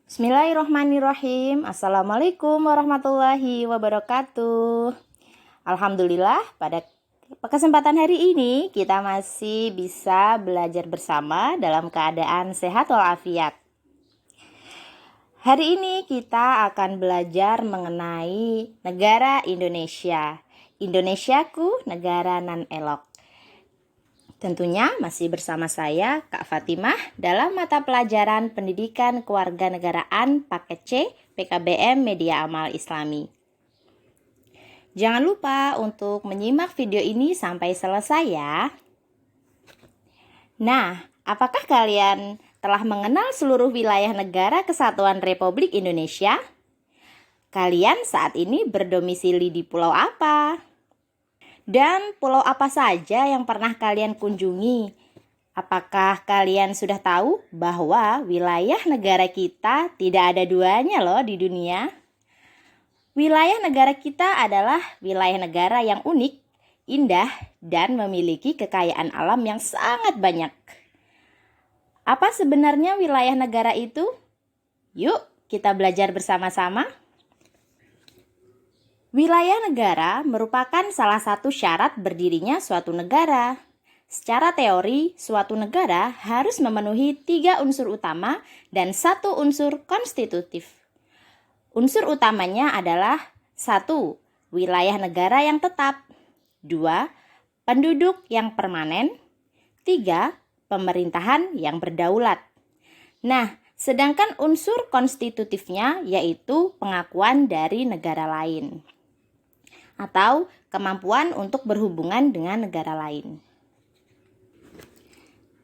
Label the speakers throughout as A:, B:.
A: Bismillahirrahmanirrahim. Assalamualaikum warahmatullahi wabarakatuh. Alhamdulillah, pada kesempatan hari ini kita masih bisa belajar bersama dalam keadaan sehat walafiat. Hari ini kita akan belajar mengenai negara Indonesia. Indonesiaku, negara nan elok. Tentunya masih bersama saya, Kak Fatimah, dalam mata pelajaran Pendidikan Kewarganegaraan Paket C PKBM Media Amal Islami. Jangan lupa untuk menyimak video ini sampai selesai ya. Nah, apakah kalian telah mengenal seluruh wilayah negara Kesatuan Republik Indonesia? Kalian saat ini berdomisili di pulau apa? Dan pulau apa saja yang pernah kalian kunjungi? Apakah kalian sudah tahu bahwa wilayah negara kita tidak ada duanya loh di dunia? Wilayah negara kita adalah wilayah negara yang unik, indah, dan memiliki kekayaan alam yang sangat banyak. Apa sebenarnya wilayah negara itu? Yuk, kita belajar bersama-sama. Wilayah negara merupakan salah satu syarat berdirinya suatu negara. Secara teori, suatu negara harus memenuhi 3 unsur utama dan 1 unsur konstitutif. Unsur utamanya adalah 1. Wilayah negara yang tetap, 2. Penduduk yang permanen, 3. Pemerintahan yang berdaulat. Nah, sedangkan unsur konstitutifnya yaitu pengakuan dari negara lain atau kemampuan untuk berhubungan dengan negara lain.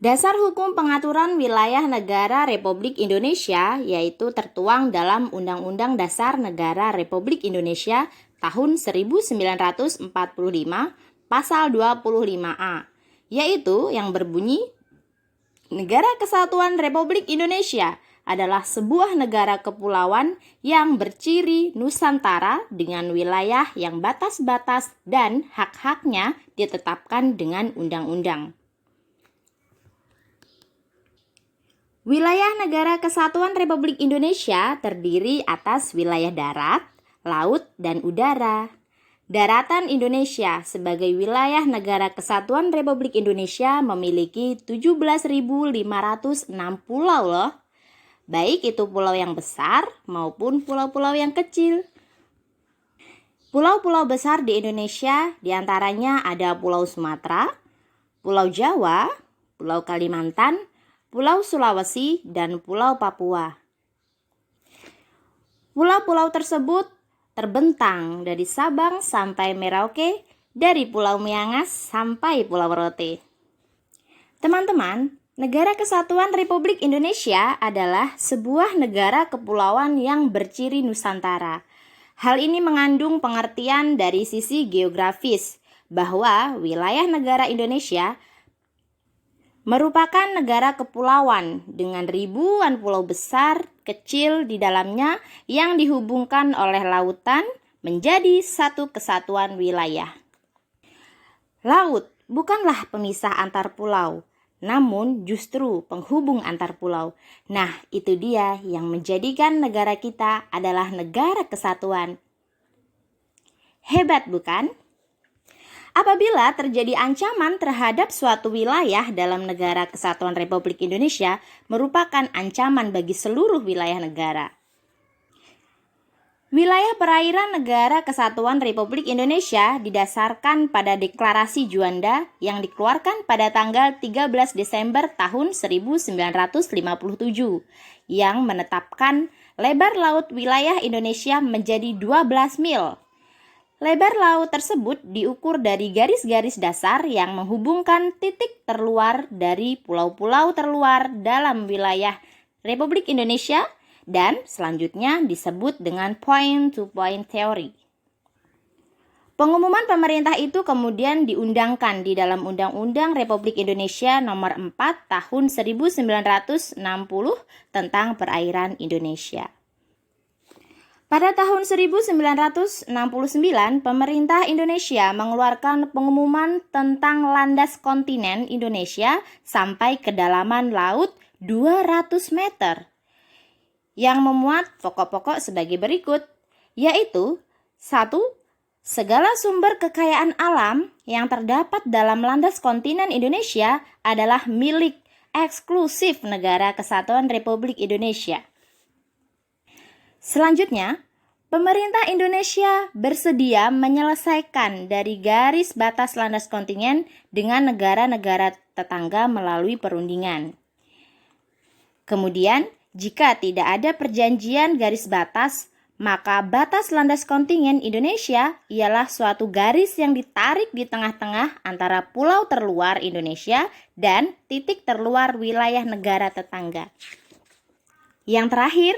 A: Dasar hukum pengaturan wilayah negara Republik Indonesia yaitu tertuang dalam Undang-Undang Dasar Negara Republik Indonesia tahun 1945 pasal 25A, yaitu yang berbunyi, Negara Kesatuan Republik Indonesia adalah sebuah negara kepulauan yang berciri Nusantara dengan wilayah yang batas-batas dan hak-haknya ditetapkan dengan undang-undang. Wilayah Negara Kesatuan Republik Indonesia terdiri atas wilayah darat, laut, dan udara. Daratan Indonesia sebagai wilayah Negara Kesatuan Republik Indonesia memiliki 17.506 pulau loh. Baik itu pulau yang besar maupun pulau-pulau yang kecil. Pulau-pulau besar di Indonesia diantaranya ada Pulau Sumatera, Pulau Jawa, Pulau Kalimantan, Pulau Sulawesi, dan Pulau Papua. Pulau-pulau tersebut terbentang dari Sabang sampai Merauke, dari Pulau Miangas sampai Pulau Rote. Teman-teman, Negara Kesatuan Republik Indonesia adalah sebuah negara kepulauan yang berciri Nusantara. Hal ini mengandung pengertian dari sisi geografis bahwa wilayah negara Indonesia merupakan negara kepulauan dengan ribuan pulau besar, kecil di dalamnya yang dihubungkan oleh lautan menjadi satu kesatuan wilayah. Laut bukanlah pemisah antar pulau, namun justru penghubung antar pulau. Nah, itu dia yang menjadikan negara kita adalah negara kesatuan. Hebat bukan? Apabila terjadi ancaman terhadap suatu wilayah dalam Negara Kesatuan Republik Indonesia, merupakan ancaman bagi seluruh wilayah negara. Wilayah perairan Negara Kesatuan Republik Indonesia didasarkan pada Deklarasi Juanda yang dikeluarkan pada tanggal 13 Desember tahun 1957 yang menetapkan lebar laut wilayah Indonesia menjadi 12 mil. Lebar laut tersebut diukur dari garis-garis dasar yang menghubungkan titik terluar dari pulau-pulau terluar dalam wilayah Republik Indonesia dan selanjutnya disebut dengan point-to-point theory. Pengumuman pemerintah itu kemudian diundangkan di dalam Undang-Undang Republik Indonesia Nomor 4 Tahun 1960 tentang Perairan Indonesia. Pada tahun 1969, pemerintah Indonesia mengeluarkan pengumuman tentang landas kontinen Indonesia sampai kedalaman laut 200 meter. yang memuat pokok-pokok sebagai berikut, yaitu 1. Segala sumber kekayaan alam yang terdapat dalam landas kontinen Indonesia adalah milik eksklusif Negara Kesatuan Republik Indonesia. Selanjutnya, pemerintah Indonesia bersedia menyelesaikan dari garis batas landas kontinen dengan negara-negara tetangga melalui perundingan. Kemudian, jika tidak ada perjanjian garis batas, maka batas landas kontinen Indonesia ialah suatu garis yang ditarik di tengah-tengah antara pulau terluar Indonesia dan titik terluar wilayah negara tetangga. Yang terakhir,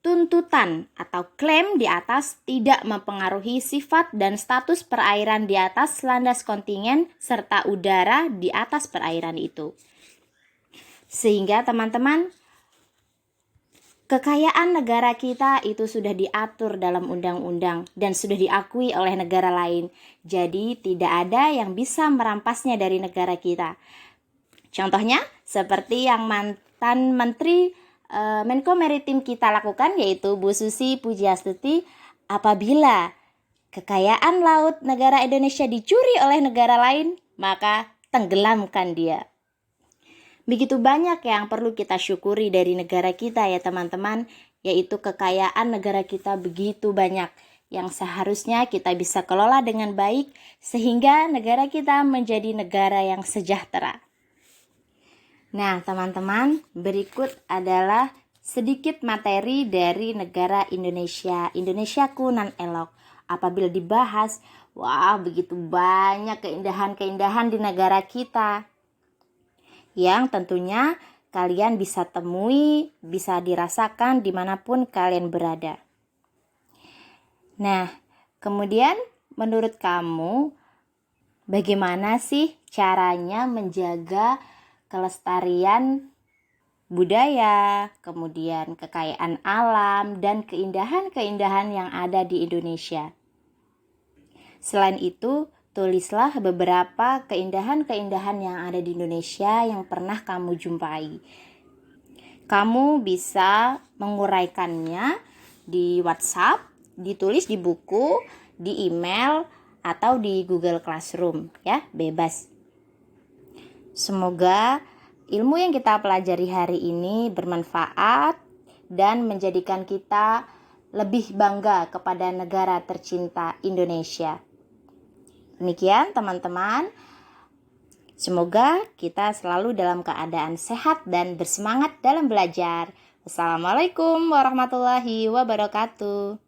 A: tuntutan atau klaim di atas tidak mempengaruhi sifat dan status perairan di atas landas kontinen serta udara di atas perairan itu. Sehingga teman-teman, kekayaan negara kita itu sudah diatur dalam undang-undang dan sudah diakui oleh negara lain. Jadi tidak ada yang bisa merampasnya dari negara kita. Contohnya seperti yang mantan Menteri Menko Maritim kita lakukan, yaitu Bu Susi Pujiastuti. Apabila kekayaan laut negara Indonesia dicuri oleh negara lain, maka tenggelamkan dia. Begitu banyak yang perlu kita syukuri dari negara kita ya teman-teman, yaitu kekayaan negara kita begitu banyak yang seharusnya kita bisa kelola dengan baik sehingga negara kita menjadi negara yang sejahtera. Nah teman-teman, berikut adalah sedikit materi dari negara Indonesia. Indonesiaku nan elok. Apabila dibahas, wah begitu banyak keindahan-keindahan di negara kita yang tentunya kalian bisa temui, bisa dirasakan dimanapun kalian berada. Nah, kemudian menurut kamu, bagaimana sih caranya menjaga kelestarian budaya, kemudian kekayaan alam, dan keindahan-keindahan yang ada di Indonesia? Selain itu, tulislah beberapa keindahan-keindahan yang ada di Indonesia yang pernah kamu jumpai. Kamu bisa menguraikannya di WhatsApp, ditulis di buku, di email, atau di Google Classroom, ya, bebas. Semoga ilmu yang kita pelajari hari ini bermanfaat dan menjadikan kita lebih bangga kepada negara tercinta Indonesia. Demikian teman-teman, semoga kita selalu dalam keadaan sehat dan bersemangat dalam belajar. Wassalamualaikum warahmatullahi wabarakatuh.